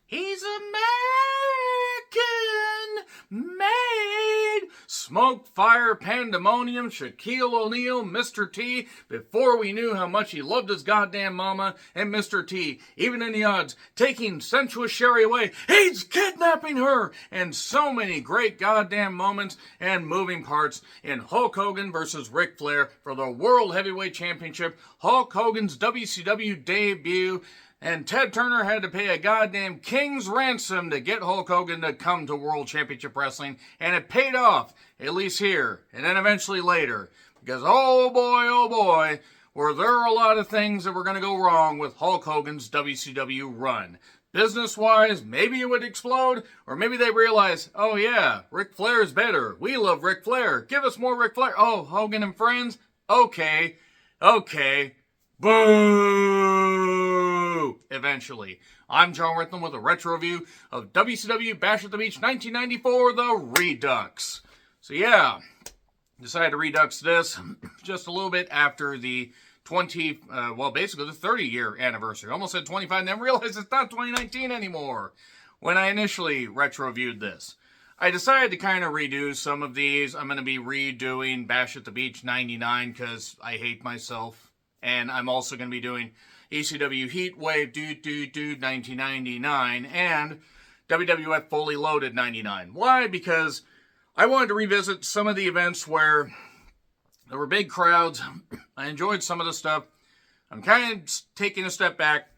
He's American made. Smoke, fire, pandemonium, Shaquille O'Neal, Mr. T. Before we knew how much he loved his goddamn mama, and Mr. T, even in the odds, taking sensuous Sherry away, he's kidnapping her. And so many great goddamn moments and moving parts in Hulk Hogan versus Ric Flair for the World Heavyweight Championship, Hulk Hogan's WCW debut. And Ted Turner had to pay a goddamn king's ransom to get Hulk Hogan to come to World Championship Wrestling. And it paid off, at least here, and then eventually later. Because, oh boy, were there a lot of things that were going to go wrong with Hulk Hogan's WCW run. Business-wise, maybe it would explode, or maybe they realize, oh yeah, Ric Flair's better. We love Ric Flair. Give us more Ric Flair. Oh, Hogan and friends? Okay. Boo! Eventually. I'm John Ritham with a retro review of WCW Bash at the Beach 1994, The Redux. So yeah, decided to redux this just a little bit after the basically the 30-year anniversary. Almost said 25 and then realized it's not 2019 anymore when I initially retro reviewed this. I decided to kind of redo some of these. I'm going to be redoing Bash at the Beach 99 because I hate myself. And I'm also going to be doing ECW Heatwave 1999 and WWF Fully Loaded 99. Why? Because I wanted to revisit some of the events where there were big crowds. I enjoyed some of the stuff. I'm kind of taking a step back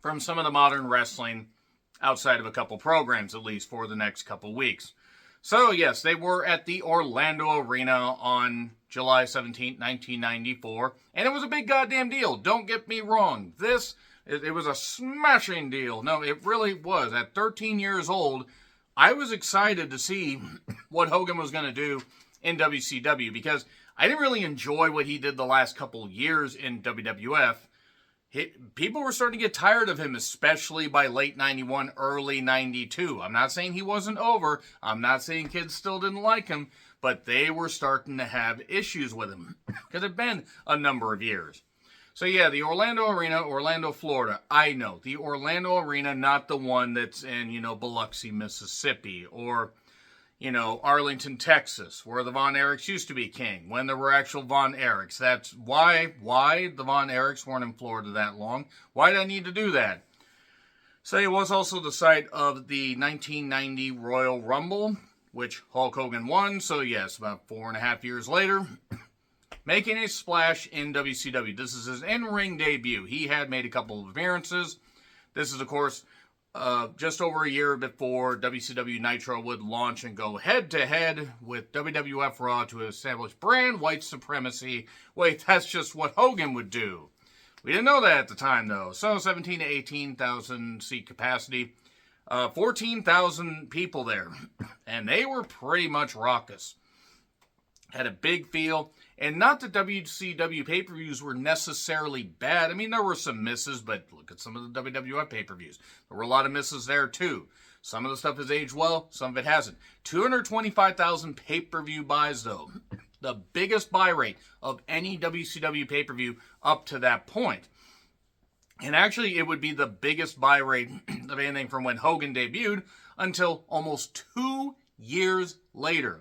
from some of the modern wrestling outside of a couple programs, at least for the next couple weeks. So, yes, they were at the Orlando Arena on July 17, 1994, and it was a big goddamn deal. Don't get me wrong. It was a smashing deal. No, it really was. At 13 years old, I was excited to see what Hogan was going to do in WCW because I didn't really enjoy what he did the last couple years in WWF. People were starting to get tired of him, especially by late 91, early 92. I'm not saying he wasn't over. I'm not saying kids still didn't like him, but they were starting to have issues with him because it had been a number of years. So yeah, the Orlando Arena, Orlando, Florida. I know, the Orlando Arena, not the one that's in, Biloxi, Mississippi, or Arlington, Texas, where the Von Erichs used to be king, when there were actual Von Erichs. That's why the Von Erichs weren't in Florida that long. Why did I need to do that? So it was also the site of the 1990 Royal Rumble, which Hulk Hogan won. So yes, about 4.5 years later, making a splash in WCW. This is his in-ring debut. He had made a couple of appearances. This is, of course, just over a year before WCW Nitro would launch and go head-to-head with WWF Raw to establish brand white supremacy. Wait, that's just what Hogan would do. We didn't know that at the time, though. So 17 to 18,000 seat capacity. 14,000 people there. And they were pretty much raucous. Had a big feel. And not that WCW pay-per-views were necessarily bad. I mean, there were some misses, but look at some of the WWF pay-per-views. There were a lot of misses there, too. Some of the stuff has aged well, some of it hasn't. 225,000 pay-per-view buys, though. The biggest buy rate of any WCW pay-per-view up to that point. And actually, it would be the biggest buy rate of anything from when Hogan debuted until almost 2 years later,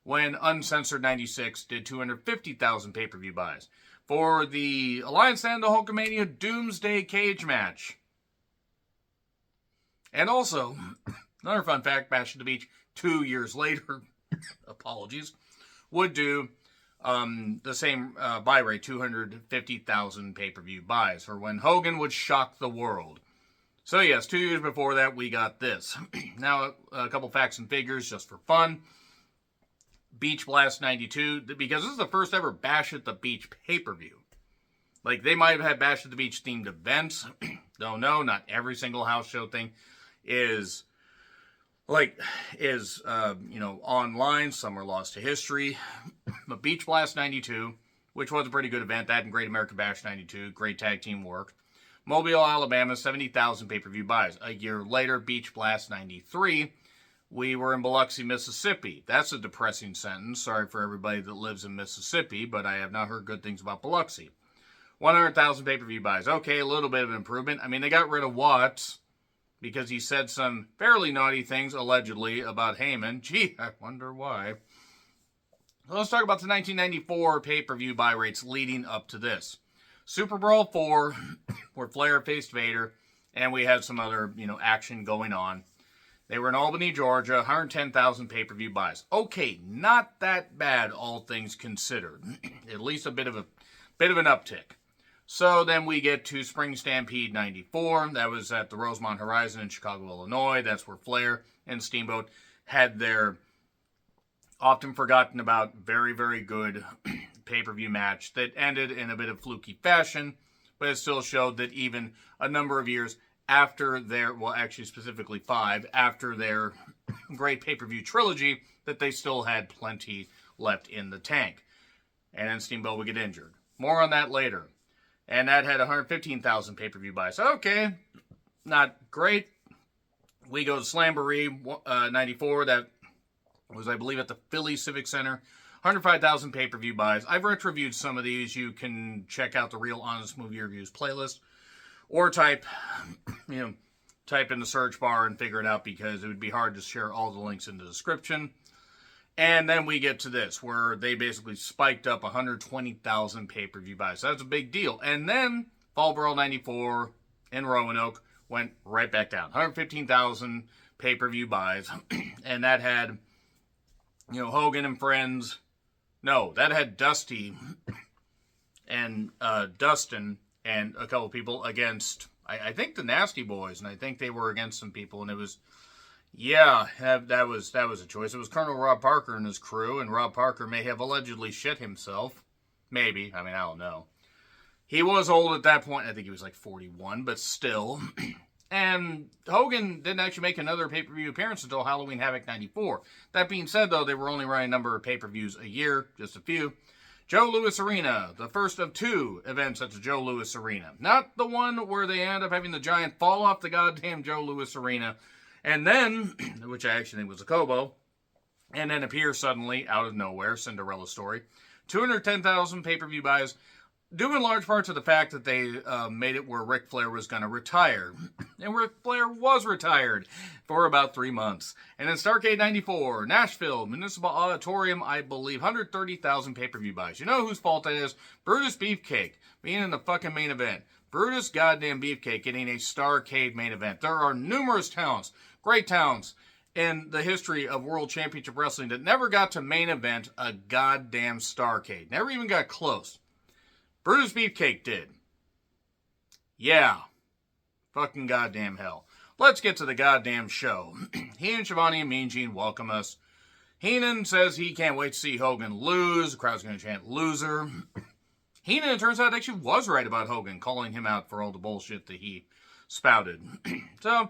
when Uncensored 96 did 250,000 pay-per-view buys for the Alliance and the Hulkamania Doomsday Cage match. And also, another fun fact, Bash at the Beach 2 years later, apologies, would do the same buy rate, 250,000 pay-per-view buys for when Hogan would shock the world. So yes, 2 years before that, we got this. Now, a couple facts and figures just for fun. Beach Blast 92, because this is the first ever Bash at the Beach pay-per-view. Like, they might have had Bash at the Beach themed events. Don't know, not every single house show thing is online. Some are lost to history. But Beach Blast 92, which was a pretty good event, that and Great American Bash 92, great tag team work. Mobile, Alabama, 70,000 pay-per-view buys. A year later, Beach Blast 93, we were in Biloxi, Mississippi. That's a depressing sentence. Sorry for everybody that lives in Mississippi, but I have not heard good things about Biloxi. 100,000 pay-per-view buys. Okay, a little bit of an improvement. I mean, they got rid of Watts, because he said some fairly naughty things, allegedly, about Heyman. Gee, I wonder why. Well, let's talk about the 1994 pay-per-view buy rates leading up to this. Super Brawl 4, where Flair faced Vader, and we had some other, action going on. They were in Albany, Georgia, 110,000 pay-per-view buys. Okay, not that bad, all things considered. At least a bit of an uptick. So then we get to Spring Stampede 94. That was at the Rosemont Horizon in Chicago, Illinois. That's where Flair and Steamboat had their often forgotten about, very, very good pay-per-view match that ended in a bit of fluky fashion, but it still showed that even a number of years after their, well, actually specifically 5, after their great pay-per-view trilogy, that they still had plenty left in the tank. And then Steamboat would get injured. More on that later. And that had 115,000 pay-per-view buys. Okay, not great. We go to Slamboree 94. That was, I believe, at the Philly Civic Center. 105,000 pay-per-view buys. I've retro-reviewed some of these. You can check out the Real Honest Movie Reviews playlist. Or type in the search bar and figure it out, because it would be hard to share all the links in the description. And then we get to this, where they basically spiked up 120,000 pay-per-view buys. So that's a big deal. And then Fall Brawl 94 in Roanoke went right back down. 115,000 pay-per-view buys. And that had, Hogan and friends. No, that had Dusty and Dustin and a couple people against, I think, the Nasty Boys, and I think they were against some people, and it was, that was a choice. It was Colonel Rob Parker and his crew, and Rob Parker may have allegedly shit himself. Maybe. I don't know. He was old at that point. I think he was like 41, but still. And Hogan didn't actually make another pay-per-view appearance until Halloween Havoc 94. That being said, though, they were only running a number of pay-per-views a year, just a few. Joe Louis Arena, the first of 2 events at the Joe Louis Arena. Not the one where they end up having the giant fall off the goddamn Joe Louis Arena, and then, which I actually think was a Kobo, and then appear suddenly, out of nowhere, Cinderella story. 210,000 pay-per-view buys, due in large part to the fact that they made it where Ric Flair was going to retire. And Ric Flair was retired for about 3 months. And then Starrcade 94, Nashville, Municipal Auditorium, I believe, 130,000 pay-per-view buys. You know whose fault that is? Brutus Beefcake, being in the fucking main event. Brutus goddamn Beefcake getting a Starrcade main event. There are numerous towns, great towns, in the history of World Championship Wrestling that never got to main event a goddamn Starrcade. Never even got close. Brutus Beefcake did. Yeah. Fucking goddamn hell. Let's get to the goddamn show. Heenan, Schiavone, and Mean Gene welcome us. Heenan says he can't wait to see Hogan lose. The crowd's going to chant loser. Heenan, it turns out, actually was right about Hogan, calling him out for all the bullshit that he spouted. So,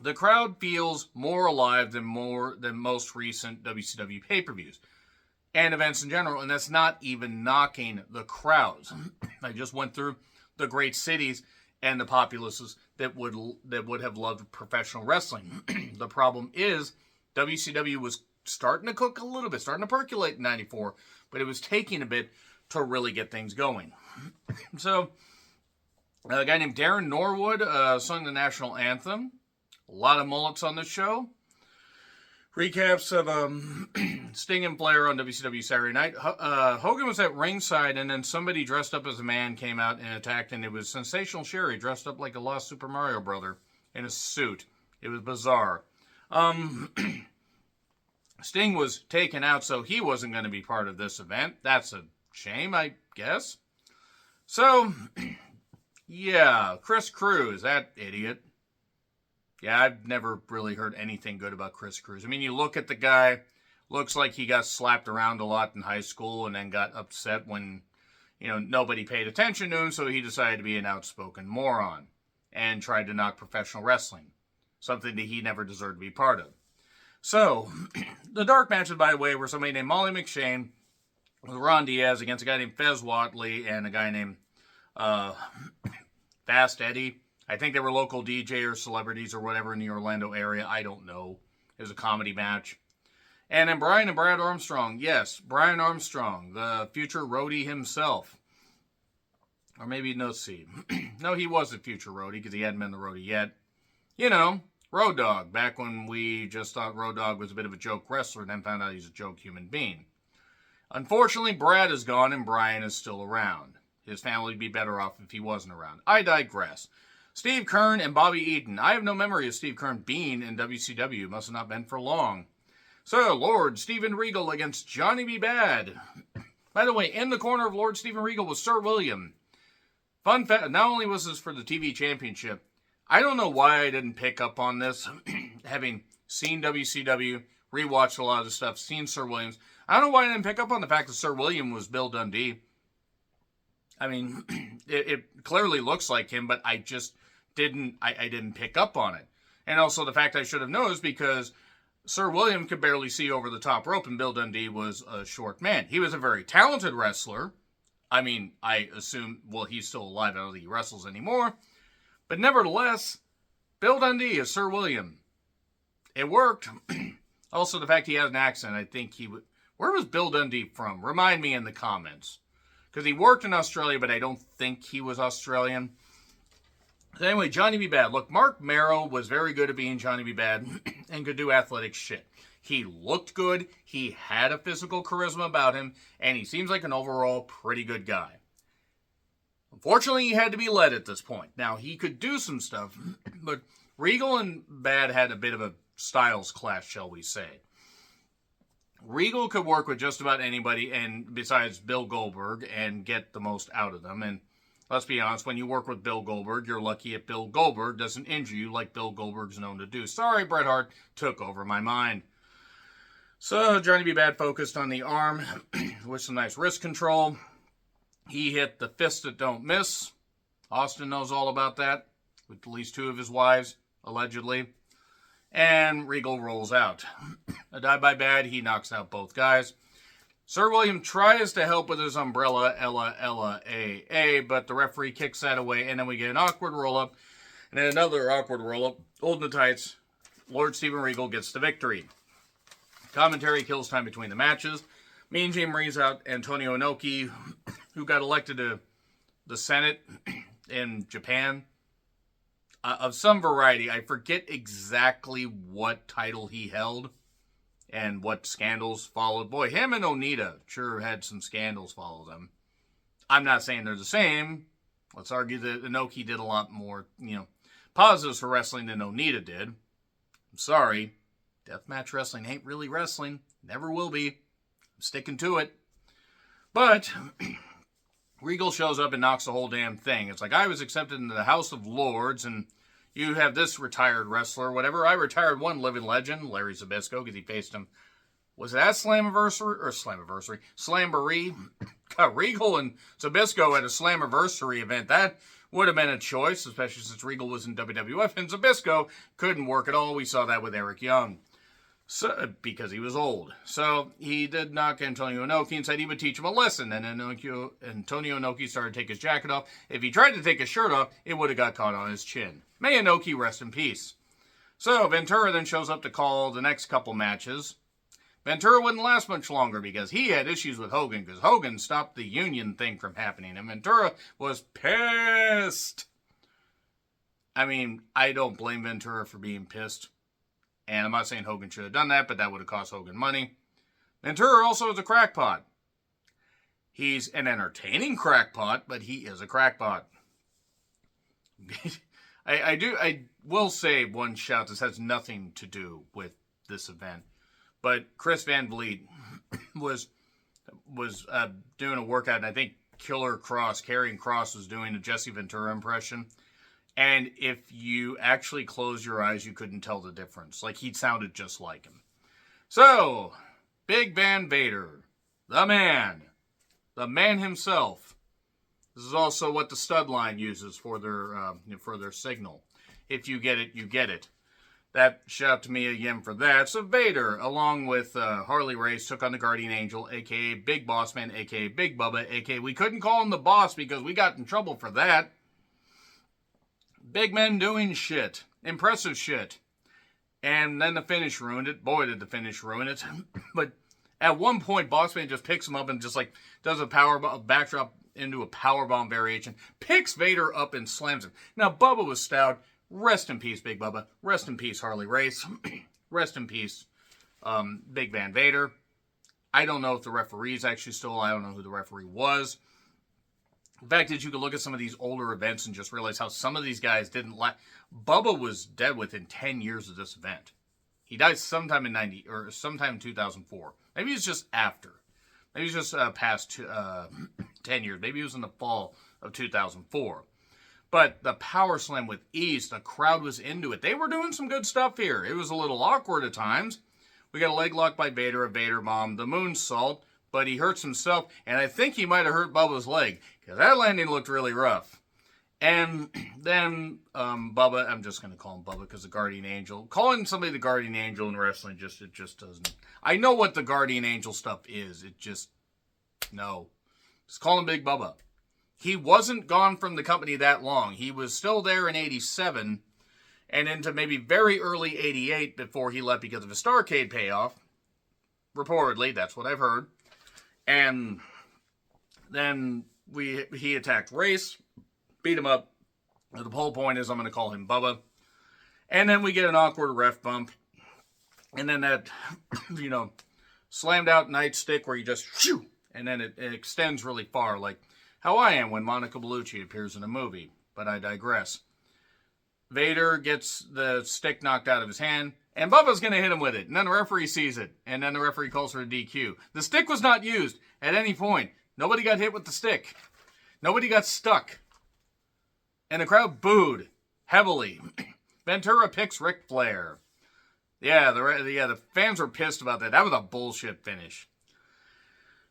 the crowd feels more alive than most recent WCW pay-per-views. And events in general, and that's not even knocking the crowds. I just went through the great cities and the populaces that would have loved professional wrestling. The problem is, WCW was starting to cook a little bit, starting to percolate in 94, but it was taking a bit to really get things going. So, a guy named Darren Norwood sung the national anthem. A lot of mullets on the show. Recaps of Sting and Flair on WCW Saturday night. Hogan was at ringside, and then somebody dressed up as a man came out and attacked, and it was Sensational Sherry dressed up like a lost Super Mario brother in a suit. It was bizarre. Sting was taken out, so he wasn't going to be part of this event. That's a shame, I guess. So, yeah, Chris Cruz, that idiot. Yeah, I've never really heard anything good about Chris Cruz. I mean, you look at the guy, looks like he got slapped around a lot in high school and then got upset when, nobody paid attention to him, so he decided to be an outspoken moron and tried to knock professional wrestling, something that he never deserved to be part of. So, the dark matches, by the way, were somebody named Molly McShane with Ron Diaz against a guy named Fez Whatley and a guy named Fast Eddie. I think they were local DJ or celebrities or whatever in the Orlando area. I don't know. It was a comedy match. And then Brian and Brad Armstrong. Yes, Brian Armstrong, the future roadie himself. Or maybe, no, see. No, he was a future roadie because he hadn't been the roadie yet. You know, Road Dogg, back when we just thought Road Dogg was a bit of a joke wrestler, then found out he's a joke human being. Unfortunately, Brad is gone and Brian is still around. His family would be better off if he wasn't around. I digress. Steve Keirn and Bobby Eaton. I have no memory of Steve Keirn being in WCW. Must have not been for long. So, Lord Steven Regal against Johnny B. Bad. By the way, in the corner of Lord Steven Regal was Sir William. Fun fact, not only was this for the TV championship, I don't know why I didn't pick up on this, having seen WCW, rewatched a lot of the stuff, seen Sir Williams. I don't know why I didn't pick up on the fact that Sir William was Bill Dundee. I mean, it clearly looks like him, but I just didn't pick up on it. And also the fact I should have known is because Sir William could barely see over the top rope and Bill Dundee was a short man. He was a very talented wrestler. I mean, I assume, well, he's still alive. I don't think he wrestles anymore. But nevertheless, Bill Dundee is Sir William. It worked. Also, the fact he has an accent, I think he would... Where was Bill Dundee from? Remind me in the comments. Because he worked in Australia, but I don't think he was Australian. So anyway, Johnny B. Bad. Look, Mark Merrow was very good at being Johnny B. Bad and could do athletic shit. He looked good, he had a physical charisma about him, and he seems like an overall pretty good guy. Unfortunately, he had to be led at this point. Now, he could do some stuff, but Regal and Bad had a bit of a styles clash, shall we say. Regal could work with just about anybody, and besides Bill Goldberg, and get the most out of them. And let's be honest, when you work with Bill Goldberg, you're lucky if Bill Goldberg doesn't injure you like Bill Goldberg's known to do. Sorry, Bret Hart took over my mind. So Johnny B. Bad focused on the arm with some nice wrist control. He hit the fist that don't miss. Austin knows all about that, with at least two of his wives, allegedly. And Regal rolls out. A dive by Bad, he knocks out both guys. Sir William tries to help with his umbrella, Ella, A, but the referee kicks that away, and then we get an awkward roll-up, and then another awkward roll-up. Holding the tights, Lord Steven Regal gets the victory. Commentary kills time between the matches. Mean Gene brings out Antonio Inoki, who got elected to the Senate in Japan. Of some variety. I forget exactly what title he held and what scandals followed. Boy, him and Onita sure had some scandals follow them. I'm not saying they're the same. Let's argue that Inoki did a lot more, positives for wrestling than Onita did. I'm sorry. Deathmatch wrestling ain't really wrestling. Never will be. I'm sticking to it. But Regal shows up and knocks the whole damn thing. It's like, I was accepted into the House of Lords, and you have this retired wrestler, whatever. I retired one living legend, Larry Zbyszko, because he faced him. Was that Slamboree? Regal and Zbyszko at a Slammiversary event. That would have been a choice, especially since Regal was in WWF, and Zbyszko couldn't work at all. We saw that with Eric Young. So, because he was old. So he did knock Antonio Inoki and said he would teach him a lesson. And Antonio Inoki started to take his jacket off. If he tried to take his shirt off, it would have got caught on his chin. May Inoki rest in peace. So Ventura then shows up to call the next couple matches. Ventura wouldn't last much longer because he had issues with Hogan, because Hogan stopped the union thing from happening. And Ventura was pissed. I mean, I don't blame Ventura for being pissed. And I'm not saying Hogan should have done that, but that would have cost Hogan money. Ventura also is a crackpot. He's an entertaining crackpot, but he is a crackpot. I will say one shout. This has nothing to do with this event. But Chris Van Vliet was doing a workout, and I think Karrion Kross was doing a Jesse Ventura impression. And if you actually close your eyes, you couldn't tell the difference. Like, he sounded just like him. So, Big Van Vader, the man himself. This is also what the stud line uses for their signal. If you get it, you get it. That shout to me again for that. So Vader, along with Harley Race, took on the Guardian Angel, a.k.a. Big Boss Man, a.k.a. Big Bubba, a.k.a. we couldn't call him the boss because we got in trouble for that. Big men doing shit. Impressive shit. And then the finish ruined it. Boy, did the finish ruin it. But at one point, Boss Man just picks him up and just like does a backdrop into a powerbomb variation. Picks Vader up and slams him. Now, Bubba was stout. Rest in peace, Big Bubba. Rest in peace, Harley Race. Rest in peace, Big Van Vader. I don't know if the referee's actually still, I don't know who the referee was. The fact is, you could look at some of these older events and just realize how some of these guys didn't Bubba was dead within 10 years of this event. He died sometime in 90, or sometime in 2004. Maybe it's just after. Maybe it's just past 10 years. Maybe it was in the fall of 2004. But the Power Slam with ease, the crowd was into it. They were doing some good stuff here. It was a little awkward at times. We got a leg lock by Vader, a Vader bomb, the moonsault, but he hurts himself, and I think he might have hurt Bubba's leg, because that landing looked really rough. And then Bubba, I'm just going to call him Bubba because the Guardian Angel. Calling somebody the Guardian Angel in wrestling, it just doesn't. I know what the Guardian Angel stuff is. It just, no. Just call him Big Bubba. He wasn't gone from the company that long. He was still there in 87 and into maybe very early 88 before he left because of a Starrcade payoff. Reportedly, that's what I've heard. And then he attacked Race, beat him up. The whole point is I'm going to call him Bubba. And then we get an awkward ref bump. And then that, slammed out nightstick where you just, shoo, and then it extends really far, like how I am when Monica Bellucci appears in a movie. But I digress. Vader gets the stick knocked out of his hand, and Bubba's going to hit him with it. And then the referee sees it, and then the referee calls for a DQ. The stick was not used at any point. Nobody got hit with the stick. Nobody got stuck. And the crowd booed heavily. Ventura picks Ric Flair. Yeah, the fans were pissed about that. That was a bullshit finish.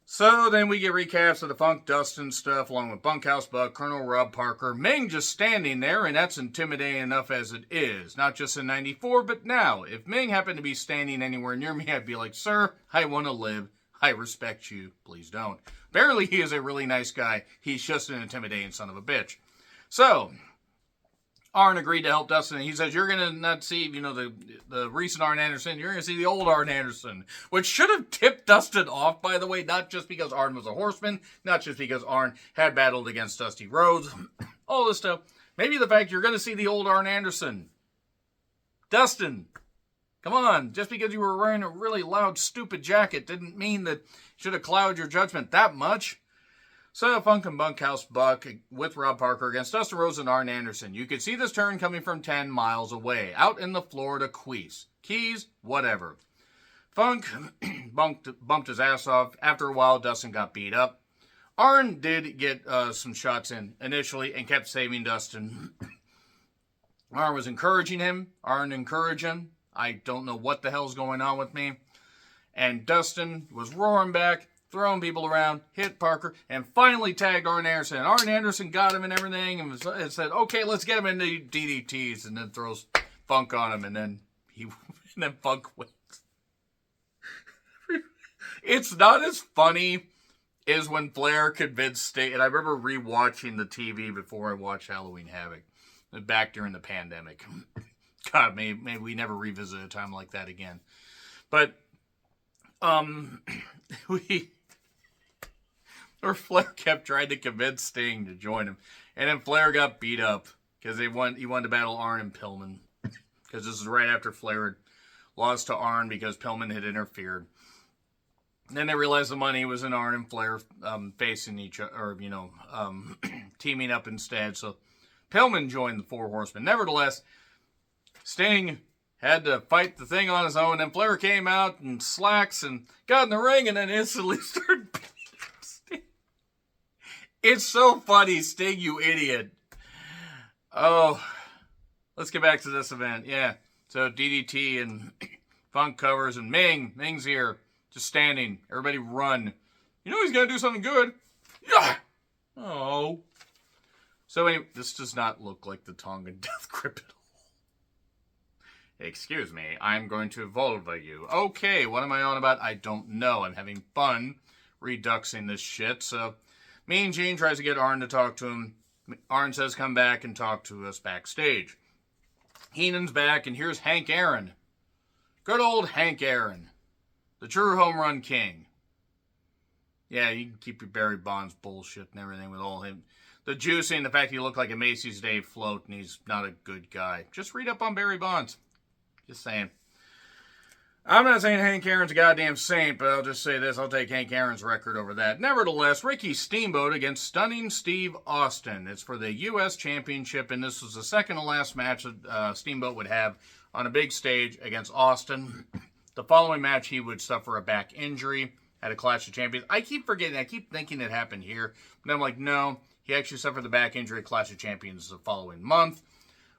So then we get recaps of the Funk Dustin stuff, along with Bunkhouse Buck, Colonel Rob Parker, Ming just standing there, and that's intimidating enough as it is. Not just in 94, but now. If Ming happened to be standing anywhere near me, I'd be like, sir, I want to live. I respect you. Please don't. Apparently he is a really nice guy. He's just an intimidating son of a bitch. So, Arn agreed to help Dustin, and he says, you're going to not see, the recent Arn Anderson, you're going to see the old Arn Anderson, which should have tipped Dustin off, by the way, not just because Arn was a horseman, not just because Arn had battled against Dusty Rhodes, all this stuff. Maybe the fact you're going to see the old Arn Anderson. Dustin, come on, just because you were wearing a really loud, stupid jacket didn't mean that should have clouded your judgment that much. So Funk and Bunkhouse Buck with Rob Parker against Dustin Rhodes and Arn Anderson. You could see this turn coming from 10 miles away, out in the Florida Keys, whatever. Funk bumped his ass off. After a while, Dustin got beat up. Arn did get some shots in initially and kept saving Dustin. Arn was encouraging him. Arn encouraged him. I don't know what the hell's going on with me. And Dustin was roaring back, throwing people around, hit Parker, and finally tagged Arn Anderson. And Arn Anderson got him and everything and said, okay, let's get him into DDTs, and then throws Funk on him, and then Funk wins. It's not as funny as when Flair convinced Sting, and I remember rewatching the TV before I watched Halloween Havoc, back during the pandemic. God, maybe we never revisit a time like that again. But, Flair kept trying to convince Sting to join him. And then Flair got beat up because he wanted to battle Arn and Pillman. Because this is right after Flair had lost to Arn because Pillman had interfered. And then they realized the money was in Arn and Flair facing each other, or, teaming up instead. So Pillman joined the Four Horsemen. Nevertheless, Sting had to fight the thing on his own. And Flair came out in slacks and got in the ring and then instantly started beating Sting. It's so funny, Sting, you idiot. Oh, let's get back to this event. Yeah, so DDT and Funk covers and Ming's here, just standing. Everybody run. You know he's going to do something good. Yeah. Oh. So anyway, this does not look like the Tongan Death Grip at all. Excuse me, I'm going to vulva you. Okay, what am I on about? I don't know. I'm having fun reduxing this shit. So, Mean Gene tries to get Arn to talk to him. Arn says, come back and talk to us backstage. Heenan's back, and here's Hank Aaron. Good old Hank Aaron. The true home run king. Yeah, you can keep your Barry Bonds bullshit and everything with all him. the juicing, the fact he looked like a Macy's Day float, and he's not a good guy. Just read up on Barry Bonds. Just saying. I'm not saying Hank Aaron's a goddamn saint, but I'll just say this. I'll take Hank Aaron's record over that. Nevertheless, Ricky Steamboat against Stunning Steve Austin. It's for the U.S. Championship, and this was the second to last match that Steamboat would have on a big stage against Austin. The following match, he would suffer a back injury at a Clash of Champions. I keep forgetting. I keep thinking it happened here. But I'm like, no. He actually suffered the back injury at Clash of Champions the following month.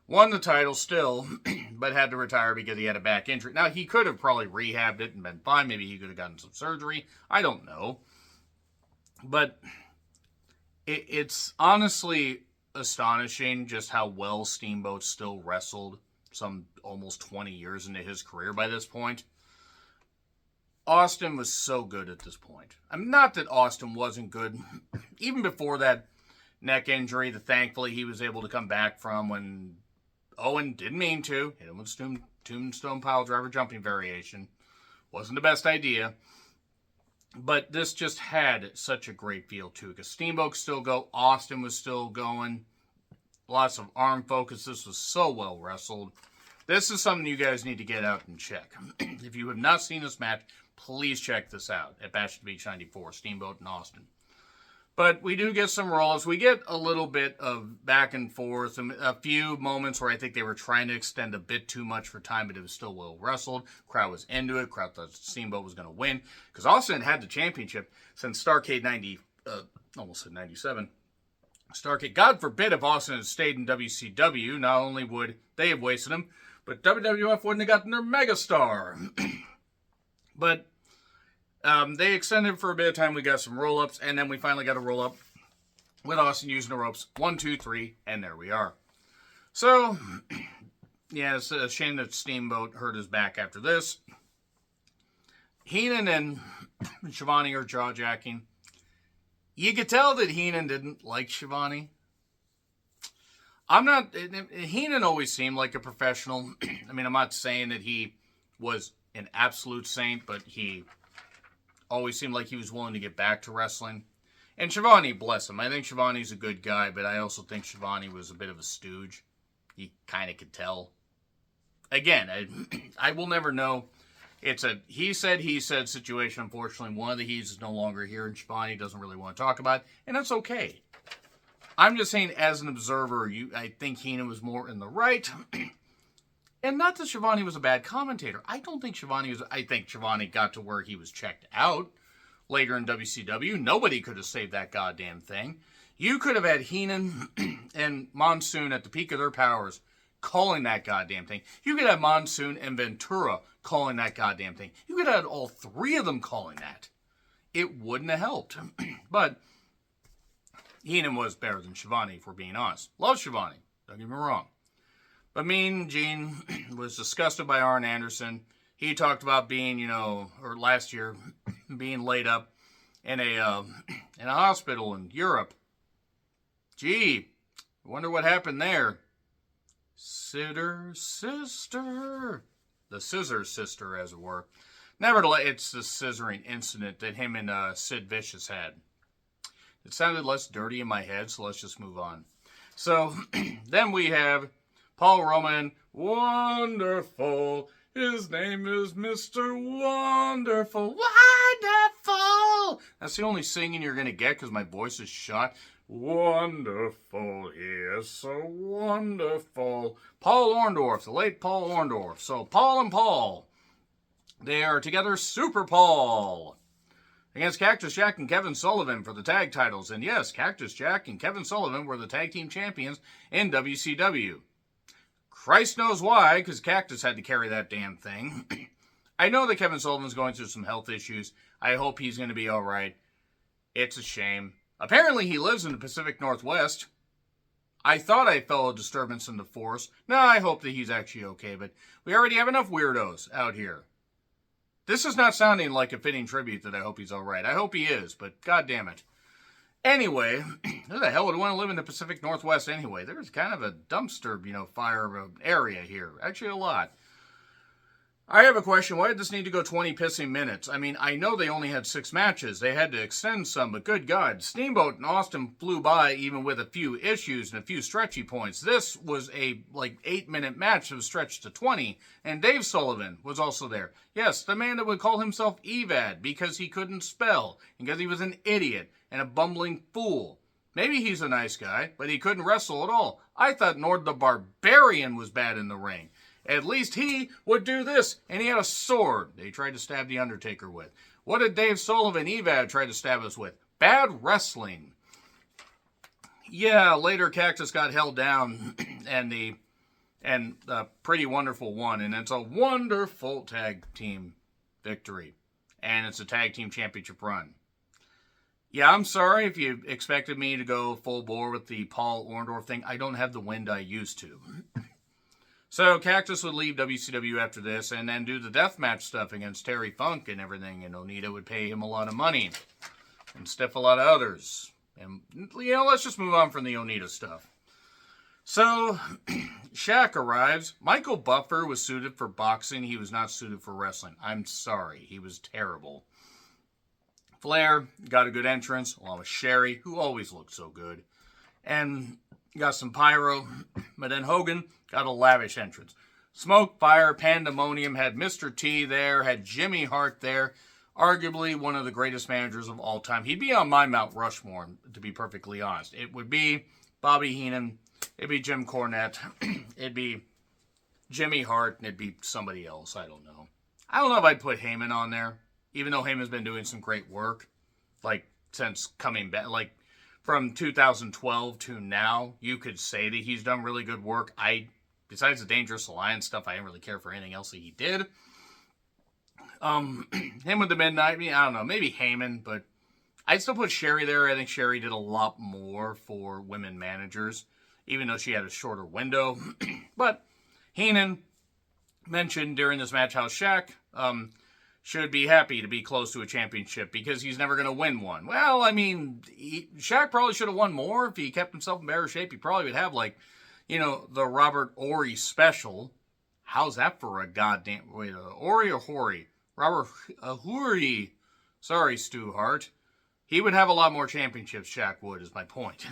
Won the title still, but had to retire because he had a back injury. Now, he could have probably rehabbed it and been fine. Maybe he could have gotten some surgery. I don't know. But it's honestly astonishing just how well Steamboat still wrestled some almost 20 years into his career by this point. Austin was so good at this point. I mean, not that Austin wasn't good. Even before that neck injury that thankfully he was able to come back from when Owen didn't mean to. Hit him with tombstone pile driver jumping variation. Wasn't the best idea. But this just had such a great feel to it. Because Steamboat could still go. Austin was still going. Lots of arm focus. This was so well wrestled. This is something you guys need to get out and check. If you have not seen this match, please check this out at Bash at the Beach 94, Steamboat and Austin. But we do get some roll-ups. We get a little bit of back and forth, and a few moments where I think they were trying to extend a bit too much for time, but it was still well wrestled. Crowd was into it. Crowd thought Steamboat was going to win. Because Austin had the championship since Starrcade 90, almost said 97. Starrcade, God forbid if Austin had stayed in WCW, not only would they have wasted him, but WWF wouldn't have gotten their megastar. But they extended for a bit of time. We got some roll-ups, and then we finally got a roll-up with Austin using the ropes. 1, 2, 3, and there we are. So, yeah, it's a shame that Steamboat hurt his back after this. Heenan and Schiavone are jaw-jacking. You could tell that Heenan didn't like Schiavone. Heenan always seemed like a professional. I mean, I'm not saying that he was an absolute saint, but he always seemed like he was willing to get back to wrestling. And Schiavone, bless him. I think Schiavone's a good guy, but I also think Schiavone was a bit of a stooge. You kind of could tell. Again, I will never know. It's a he said situation. Unfortunately, one of the he's is no longer here, and Schiavone doesn't really want to talk about it, and that's okay. I'm just saying, as an observer, I think Heenan was more in the right. And not that Schiavone was a bad commentator. I don't think Schiavone was. I think Schiavone got to where he was checked out later in WCW. Nobody could have saved that goddamn thing. You could have had Heenan and Monsoon at the peak of their powers calling that goddamn thing. You could have Monsoon and Ventura calling that goddamn thing. You could have had all three of them calling that. It wouldn't have helped. But Heenan was better than Schiavone, if we're being honest. Love Schiavone. Don't get me wrong. But Mean Gene was disgusted by Arn Anderson. He talked about being, or last year, being laid up in a hospital in Europe. Gee, I wonder what happened there. Sister. The Scissor Sister, as it were. Nevertheless, it's the scissoring incident that him and Sid Vicious had. It sounded less dirty in my head, so let's just move on. So, then we have Paul Roman, wonderful. His name is Mr. Wonderful. Wonderful! That's the only singing you're going to get because my voice is shot. Wonderful. He is so wonderful. Paul Orndorff, the late Paul Orndorff. So, Paul and Paul. They are together, Super Paul. Against Cactus Jack and Kevin Sullivan for the tag titles. And yes, Cactus Jack and Kevin Sullivan were the tag team champions in WCW. Christ knows why, because Cactus had to carry that damn thing. I know that Kevin Sullivan's going through some health issues. I hope he's going to be all right. It's a shame. Apparently he lives in the Pacific Northwest. I thought I felt a disturbance in the force. No, I hope that he's actually okay, but we already have enough weirdos out here. This is not sounding like a fitting tribute that I hope he's all right. I hope he is, but god damn it. Anyway, who the hell would want to live in the Pacific Northwest anyway? There's kind of a dumpster, fire area here. Actually, a lot. I have a question. Why did this need to go 20 pissing minutes? I mean, I know they only had 6 matches. They had to extend some, but good God. Steamboat and Austin flew by even with a few issues and a few stretchy points. This was a, 8-minute match that was stretched to 20, and Dave Sullivan was also there. Yes, the man that would call himself Evad because he couldn't spell, because he was an idiot and a bumbling fool. Maybe he's a nice guy, but he couldn't wrestle at all. I thought Nord the Barbarian was bad in the ring. At least he would do this, and he had a sword that he tried to stab The Undertaker with. What did Dave Sullivan, Evad, try to stab us with? Bad wrestling. Yeah, later Cactus got held down, and the Pretty Wonderful won, and it's a wonderful tag team victory, and it's a tag team championship run. Yeah, I'm sorry if you expected me to go full bore with the Paul Orndorff thing. I don't have the wind I used to. So Cactus would leave WCW after this and then do the deathmatch stuff against Terry Funk and everything. And Onita would pay him a lot of money and stiff a lot of others. And, let's just move on from the Onita stuff. So Shaq arrives. Michael Buffer was suited for boxing. He was not suited for wrestling. I'm sorry. He was terrible. Flair got a good entrance along with Sherry, who always looked so good. And got some pyro, but then Hogan got a lavish entrance. Smoke, fire, pandemonium, had Mr. T there, had Jimmy Hart there, arguably one of the greatest managers of all time. He'd be on my Mount Rushmore, to be perfectly honest. It would be Bobby Heenan, it'd be Jim Cornette, it'd be Jimmy Hart, and it'd be somebody else, I don't know. I don't know if I'd put Heyman on there, even though Heyman's been doing some great work, since coming back, from 2012 to now, you could say that he's done really good work. Besides the Dangerous Alliance stuff, I didn't really care for anything else that he did. Him with the Midnight, I don't know, maybe Heyman, but I'd still put Sherry there. I think Sherry did a lot more for women managers, even though she had a shorter window. But Heenan mentioned during this match how Shaq should be happy to be close to a championship because he's never going to win one. Well, Shaq probably should have won more if he kept himself in better shape. He probably would have, the Robert Horry special. How's that for a goddamn... Wait, Horry or Horry? Robert Horry. Sorry, Stu Hart. He would have a lot more championships, Shaq would, is my point.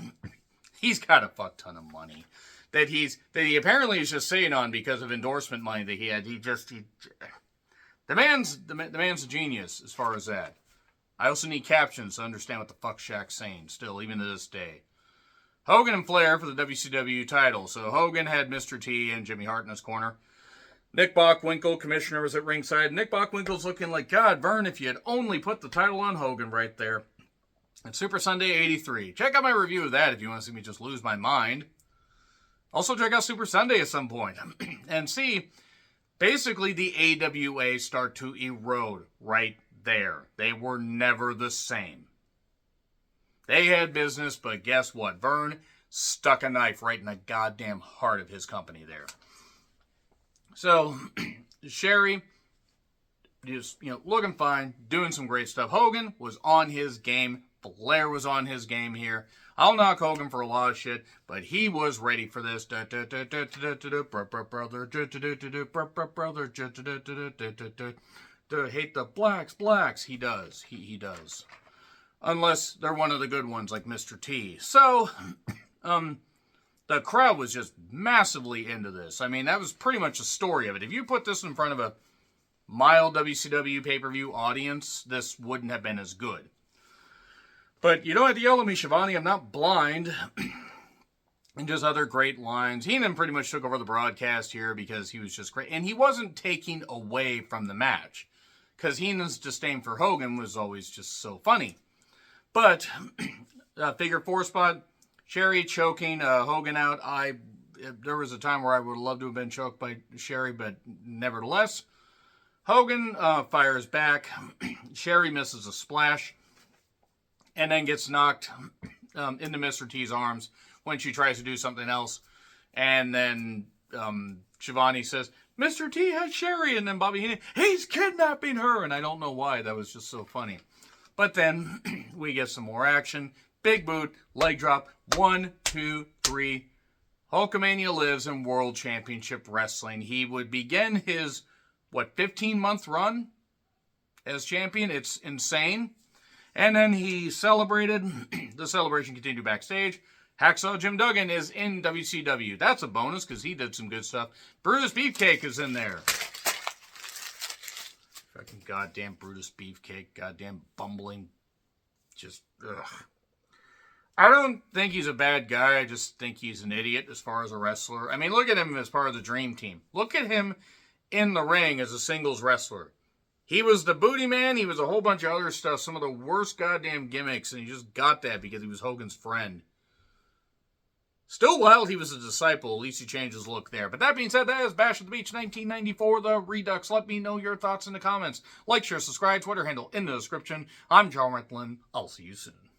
He's got a fuck ton of money that he apparently is just sitting on because of endorsement money that he had. The man's a genius as far as that. I also need captions to understand what the fuck Shaq's saying still, even to this day. Hogan and Flair for the WCW title. So Hogan had Mr. T and Jimmy Hart in his corner. Nick Bockwinkel, commissioner, was at ringside. Nick Bockwinkel's looking like, God, Vern, if you had only put the title on Hogan right there. At Super Sunday 83. Check out my review of that if you want to see me just lose my mind. Also check out Super Sunday at some point. And see... Basically, the AWA start to erode right there. They were never the same. They had business, but guess what? Vern stuck a knife right in the goddamn heart of his company there. So, Sherry, just, looking fine, doing some great stuff. Hogan was on his game. Flair was on his game here. I'll knock Hogan for a lot of shit, but he was ready for this. Brother, hate the blacks. He does. He does. Unless they're one of the good ones like Mr. T. So, the crowd was just massively into this. That was pretty much the story of it. If you put this in front of a mild WCW pay-per-view audience, this wouldn't have been as good. But you don't have to yell at me, Shivani. I'm not blind. And just other great lines. Heenan pretty much took over the broadcast here because he was just great. And he wasn't taking away from the match. Because Heenan's disdain for Hogan was always just so funny. But, figure 4 spot, Sherry choking Hogan out. There was a time where I would love to have been choked by Sherry, but nevertheless. Hogan fires back. Sherry misses a splash. And then gets knocked into Mr. T's arms when she tries to do something else. And then Shivani says, Mr. T has Sherry. And then Bobby Heenan, he's kidnapping her. And I don't know why. That was just so funny. But then we get some more action. Big boot, leg drop. 1, 2, 3. Hulkamania lives in World Championship Wrestling. He would begin his 15-month run as champion. It's insane. And then he celebrated. The celebration continued backstage. Hacksaw Jim Duggan is in WCW. That's a bonus because he did some good stuff. Brutus Beefcake is in there. Fucking goddamn Brutus Beefcake. Goddamn bumbling. Just, ugh. I don't think he's a bad guy. I just think he's an idiot as far as a wrestler. I mean, look at him as part of the Dream Team. Look at him in the ring as a singles wrestler. He was the booty man. He was a whole bunch of other stuff. Some of the worst goddamn gimmicks. And he just got that because he was Hogan's friend. Still wild he was a disciple. At least he changed his look there. But that being said, that is Bash at the Beach 1994, the Redux. Let me know your thoughts in the comments. Like, share, subscribe, Twitter handle in the description. I'm John Rickland. I'll see you soon.